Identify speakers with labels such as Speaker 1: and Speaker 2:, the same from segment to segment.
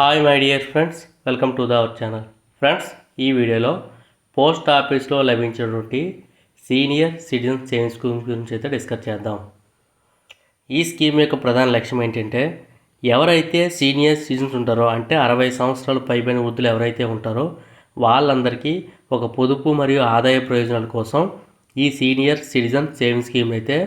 Speaker 1: Hi my dear friends, welcome to our channel. Friends, ఈ వీడియోలో post ఆఫీస్లో లభించేటువంటి senior citizen savings scheme గురించి అయితే డిస్కస్ చేద్దాం. ఈ స్కీమ్ యొక్క ప్రధాన లక్ష్యం ఏంటంటే, ఎవరైతే సీనియర్ సిటిజన్స్ ఉంటారో అంటే 60 సంవత్సరాలు పైబడిన వృద్ధులు ఎవరైతే ఉంటారో వాళ్ళందరికీ ఒక పొదుపు మరియు ఆదాయ ప్రయోజనాల కోసం ఈ సీనియర్ సిటిజన్ సేవింగ్స్ స్కీమ్ అయితే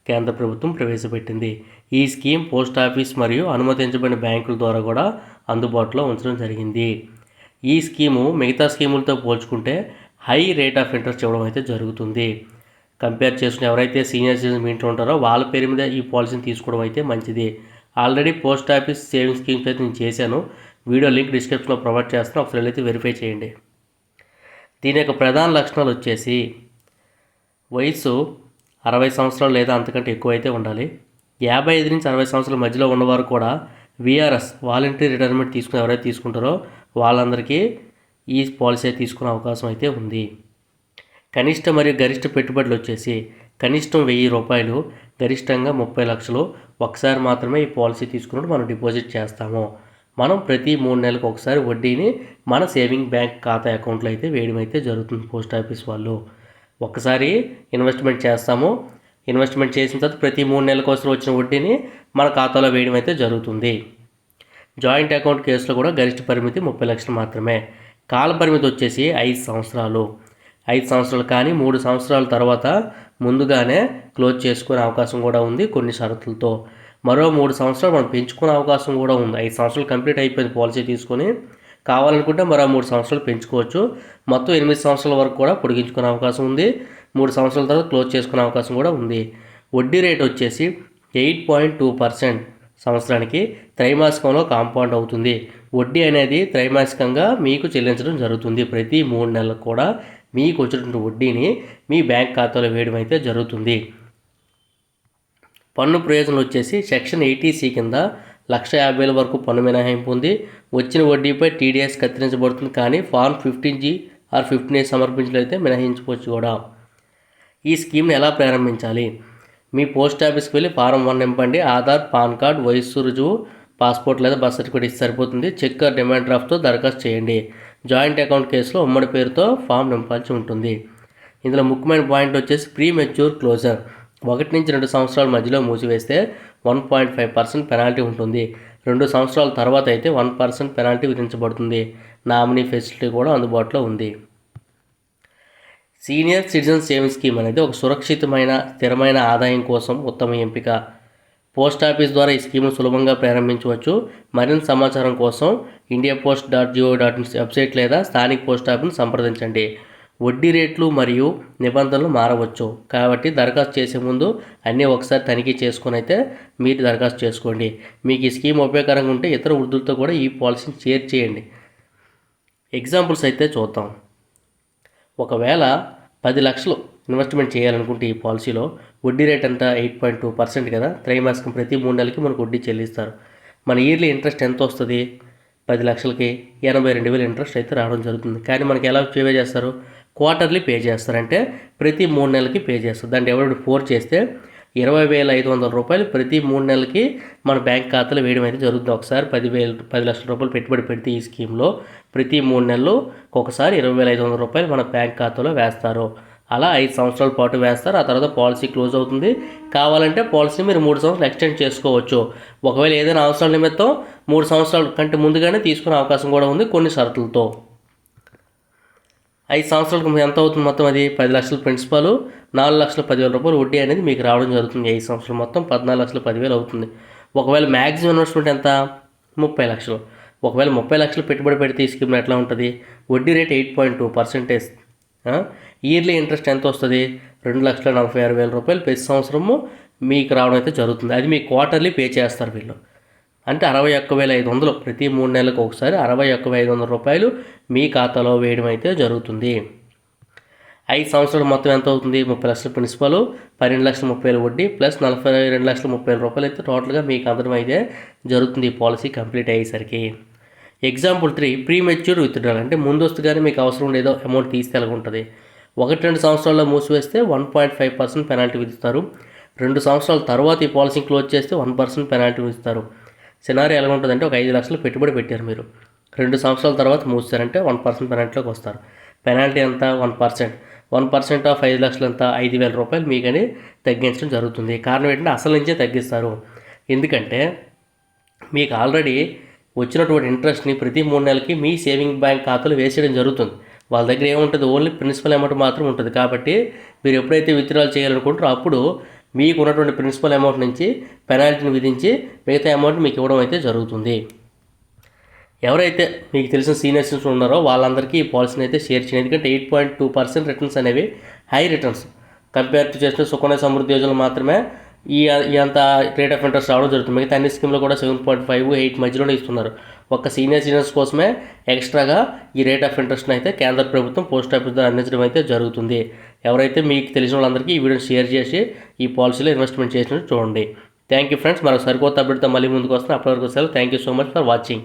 Speaker 1: కేంద్ర ప్రభుత్వం ప్రవేశపెట్టింది. ఈ స్కీమ్ పోస్ట్ ఆఫీస్ మరియు అనుమతించబడిన బ్యాంకుల ద్వారా కూడా అందుబాటులో ఉంచడం జరిగింది. ఈ స్కీము మిగతా స్కీములతో పోల్చుకుంటే హై రేట్ ఆఫ్ ఇంట్రెస్ట్ ఇవ్వడం అయితే జరుగుతుంది. కంపేర్ చేసుకుని ఎవరైతే సీనియర్ సిటిజన్ ఇంట్లో ఉంటారో వాళ్ళ పేరు మీద ఈ పాలసీని తీసుకోవడం అయితే మంచిది. Already post office saving schemes అయితే నేను చేశాను. వీడియో లింక్ డిస్క్రిప్షన్లో ప్రొవైడ్ చేస్తాను, ఒకసారి అయితే వెరిఫై చేయండి. దీని యొక్క ప్రధాన లక్షణాలు వచ్చేసి వయసు 60 సంవత్సరాలు లేదా అంతకంటే ఎక్కువ అయితే ఉండాలి. 55 నుంచి 60 సంవత్సరాల మధ్యలో ఉన్నవారు కూడా విఆర్ఎస్ వాలంటరీ రిటైర్మెంట్ తీసుకుని ఎవరైతే తీసుకుంటారో వాళ్ళందరికీ ఈ పాలసీ తీసుకునే అవకాశం అయితే ఉంది. కనిష్ట మరియు గరిష్ట పెట్టుబడులు వచ్చేసి కనిష్టం 1000 రూపాయలు, గరిష్టంగా 30 లక్షలు ఒకసారి మాత్రమే ఈ పాలసీ తీసుకున్నట్టు మనం డిపాజిట్ చేస్తాము. మనం ప్రతి 3 నెలలకు ఒకసారి వడ్డీని మన సేవింగ్ బ్యాంక్ ఖాతా అకౌంట్లో అయితే వేయడం అయితే జరుగుతుంది. పోస్ట్ ఆఫీస్ వాళ్ళు ఒక్కసారి ఇన్వెస్ట్మెంట్ చేస్తాము. ఇన్వెస్ట్మెంట్ చేసిన తర్వాత ప్రతి 3 నెలల కోసం వచ్చిన వడ్డీని మన ఖాతాలో వేయడం అయితే జరుగుతుంది. జాయింట్ అకౌంట్ కేసులో కూడా గరిష్ట పరిమితి 30 లక్షలు మాత్రమే. కాల పరిమితి వచ్చేసి 5 సంవత్సరాలు. 5 సంవత్సరాలు కానీ 3 సంవత్సరాల తర్వాత ముందుగానే క్లోజ్ చేసుకునే అవకాశం కూడా ఉంది కొన్ని షరతులతో. మరో 3 సంవత్సరాలు మనం పెంచుకునే అవకాశం కూడా ఉంది. 5 సంవత్సరాలు కంప్లీట్ అయిపోయింది పాలసీ తీసుకొని, కావాలనుకుంటే మరో 3 సంవత్సరాలు పెంచుకోవచ్చు. మొత్తం 8 సంవత్సరాల వరకు కూడా పొడిగించుకునే అవకాశం ఉంది. 3 సంవత్సరాల తర్వాత క్లోజ్ చేసుకునే అవకాశం కూడా ఉంది. వడ్డీ రేట్ వచ్చేసి 8.2% సంవత్సరానికి త్రైమాసికంలో కాంపౌండ్ అవుతుంది. వడ్డీ అనేది త్రైమాసికంగా మీకు చెల్లించడం జరుగుతుంది. ప్రతి 3 నెలలకు కూడా మీకు వచ్చినటువంటి వడ్డీని మీ బ్యాంక్ ఖాతాలో వేయడం అయితే జరుగుతుంది. పన్ను ప్రయోజనం వచ్చేసి సెక్షన్ 80C కింద 1,50,000 వరకు పన్ను మినహాయింపు ఉంది. వచ్చిన వడ్డీపై టీడీఎస్ కత్తిరించబడుతుంది, కానీ ఫార్మ్ 15G ఆర్ 15A సమర్పించినట్లయితే మినహాయించుకోవచ్చు కూడా. ఈ స్కీమ్ని ఎలా ప్రారంభించాలి? మీ పోస్ట్ ఆఫీస్కి వెళ్ళి ఫారం 1 నింపండి. ఆధార్, పాన్ కార్డ్, వయస్సు రుజువు, పాస్పోర్ట్ లేదా బర్త్ సర్టిఫికేట్ ఇస్తే సరిపోతుంది. చెక్ ఆర్ డిమాండ్ డ్రాఫ్ట్తో దరఖాస్తు చేయండి. జాయింట్ అకౌంట్ కేసులో ఉమ్మడి పేరుతో ఫామ్ నింపాల్సి ఉంటుంది. ఇందులో ముఖ్యమైన పాయింట్ వచ్చేసి ప్రీ మెచ్యూర్ క్లోజర్. 1 నుంచి 2 సంవత్సరాల మధ్యలో మూసివేస్తే 1.5% పెనాల్టీ ఉంటుంది. 2 సంవత్సరాల తర్వాత అయితే 1% పెనాల్టీ విధించబడుతుంది. నామినీ ఫెసిలిటీ కూడా అందుబాటులో ఉంది. సీనియర్ సిటిజన్ సేవింగ్స్ స్కీమ్ అనేది ఒక సురక్షితమైన స్థిరమైన ఆదాయం కోసం ఉత్తమ ఎంపిక. పోస్ట్ ఆఫీస్ ద్వారా ఈ స్కీమ్ను సులభంగా ప్రారంభించవచ్చు. మరింత సమాచారం కోసం indiapost.gov.in వెబ్సైట్ లేదా స్థానిక పోస్ట్ ఆఫీస్ను సంప్రదించండి. వడ్డీ రేట్లు మరియు నిబంధనలు మారవచ్చు, కాబట్టి దరఖాస్తు చేసే ముందు అన్నీ ఒకసారి తనిఖీ చేసుకుని అయితే మీరు దరఖాస్తు చేసుకోండి. మీకు ఈ స్కీమ్ ఉపయోగకరంగా ఉంటే ఇతర వృద్ధులతో కూడా ఈ పాలసీని షేర్ చేయండి. ఎగ్జాంపుల్స్ అయితే చూద్దాం. ఒకవేళ 10 లక్షలు ఇన్వెస్ట్మెంట్ చేయాలనుకుంటే ఈ పాలసీలో వడ్డీ రేట్ అంతా 8.2% కదా. త్రైమాసికం ప్రతి 3 నెలలకి మనకు వడ్డీ చెల్లిస్తారు. మన ఇయర్లీ ఇంట్రెస్ట్ ఎంత వస్తుంది? 10 లక్షలకి 82,000 ఇంట్రెస్ట్ అయితే రావడం జరుగుతుంది. కానీ మనకి ఎలా పే చేస్తారు? క్వార్టర్లీ పే చేస్తారంటే ప్రతి 3 నెలలకి పే చేస్తారు. దాన్ని ఎవరు 4 చేస్తే 20,500 రూపాయలు ప్రతి 3 నెలలకి మన బ్యాంక్ ఖాతాలో వేయడం అయితే జరుగుతుంది. ఒకసారి 10 లక్షల రూపాయలు పెట్టుబడి పెడితే ఈ స్కీమ్లో ప్రతి 3 నెలలు ఒకసారి 20,500 రూపాయలు మన బ్యాంక్ ఖాతాలో వేస్తారు. అలా 5 సంవత్సరాల పాటు వేస్తారు. ఆ తర్వాత పాలసీ క్లోజ్ అవుతుంది. కావాలంటే పాలసీ మీరు 3 సంవత్సరాలు ఎక్స్టెండ్ చేసుకోవచ్చు. ఒకవేళ ఏదైనా అవసరాల నిమిత్తం 3 సంవత్సరాల కంటే ముందుగానే తీసుకునే అవకాశం కూడా ఉంది కొన్ని షరతులతో. 5 సంవత్సరాలకు ఎంత అవుతుంది? మొత్తం అది 10 లక్షల ప్రిన్సిపాల్, 4,10,000 రూపాయలు వడ్డీ అనేది మీకు రావడం జరుగుతుంది. 5 సంవత్సరాలు మొత్తం 14,10,000 అవుతుంది. ఒకవేళ మ్యాక్సిమం ఇన్వెస్ట్మెంట్ ఎంత? 30 లక్షలు. ఒకవేళ 30 లక్షలు పెట్టుబడి పెడితే ఈ స్కీమ్లో ఎట్లా ఉంటుంది? వడ్డీ రేట్ 8.2%. ఇయర్లీ ఇంట్రెస్ట్ ఎంత వస్తుంది? 2,46,000 రూపాయలు ప్రతి సంవత్సరము మీకు రావడం అయితే జరుగుతుంది. అది మీ క్వార్టర్లీ పే చేస్తారు వీళ్ళు. అంటే 61,500 ప్రతి 3 నెలలకు ఒకసారి 61,500 రూపాయలు మీ ఖాతాలో వేయడం అయితే జరుగుతుంది. 5 సంవత్సరాలు మొత్తం ఎంత అవుతుంది? 30 లక్షల ప్రిన్సిపల్, 12,30,000 వడ్డీ ప్లస్ 42,30,000 రూపాయలు అయితే టోటల్గా మీకు అందడం అయితే జరుగుతుంది ఈ పాలసీ కంప్లీట్ అయ్యేసరికి. Example 3 pre mature withdrawal. అంటే ముందస్తుగానే మీకు అవసరం ఉండేదో అమౌంట్ తీస్తే ఎలా ఉంటుంది? 1-2 సంవత్సరాల్లో మూసివేస్తే 1.5% పెనాల్టీ విధిస్తారు. 2 సంవత్సరాల తర్వాత ఈ పాలసీ క్లోజ్ చేస్తే 1% పెనాల్టీ విధిస్తారు. సినారీ ఎలా ఉంటుందంటే ఒక 5 లక్షలు పెట్టుబడి పెట్టారు మీరు, 2 సంవత్సరాల తర్వాత మూసారంటే 1% పెనాల్టీలోకి వస్తారు. పెనాల్టీ ఎంత? 1%. 1% ఆఫ్ 5 లక్షలు ఎంత? 5,000 రూపాయలు మీకని తగ్గించడం జరుగుతుంది. కారణం ఏంటంటే అసలు నుంచే తగ్గిస్తారు. ఎందుకంటే మీకు ఆల్రెడీ వచ్చినటువంటి ఇంట్రెస్ట్ని ప్రతి 3 నెలలకి మీ సేవింగ్ బ్యాంక్ ఖాతాలో వేసేయడం జరుగుతుంది. వాళ్ళ దగ్గర ఏముంటుంది? ఓన్లీ ప్రిన్సిపల్ అమౌంట్ మాత్రం ఉంటుంది. కాబట్టి మీరు ఎప్పుడైతే విత్డ్రాల్ చేయాలనుకుంటారో అప్పుడు మీకు ఉన్నటువంటి ప్రిన్సిపల్ అమౌంట్ నుంచి పెనాల్టీని విధించి మిగతా అమౌంట్ మీకు ఇవ్వడం అయితే జరుగుతుంది. ఎవరైతే మీకు తెలిసిన సీనియర్ సిటిజన్స్ ఉన్నారో వాళ్ళందరికీ ఈ పాలసీని అయితే షేర్ చేయండి. ఎందుకంటే 8.2% రిటర్న్స్ అనేవి హై రిటర్న్స్ కంపేర్ టు చేసిన సుకన్య సమృద్ధి యోజనలు మాత్రమే ఈ అంత రేట్ ఆఫ్ ఇంట్రెస్ట్ రావడం జరుగుతుంది. మిగతా అన్ని స్కీమ్లో కూడా 7.5, 8 మధ్యలోనే ఇస్తున్నారు. ఒక్క సీనియర్ సిటిజన్స్ కోసమే ఎక్స్ట్రాగా ఈ రేట్ ఆఫ్ ఇంట్రెస్ట్ని అయితే కేంద్ర ప్రభుత్వం పోస్ట్ ఆఫీస్ ద్వారా అందించడం అయితే జరుగుతుంది. ఎవరైతే మీకు తెలిసిన వాళ్ళందరికీ ఈ వీడియోని షేర్ చేసి ఈ పాలసీలో ఇన్వెస్ట్మెంట్ చేసినట్టు చూడండి. Thank you friends. మరో సరికొత్త అప్డేట్తో మళ్ళీ ముందుకు వస్తాను. అప్పటివరకు సెలవు. Thank you so much for watching.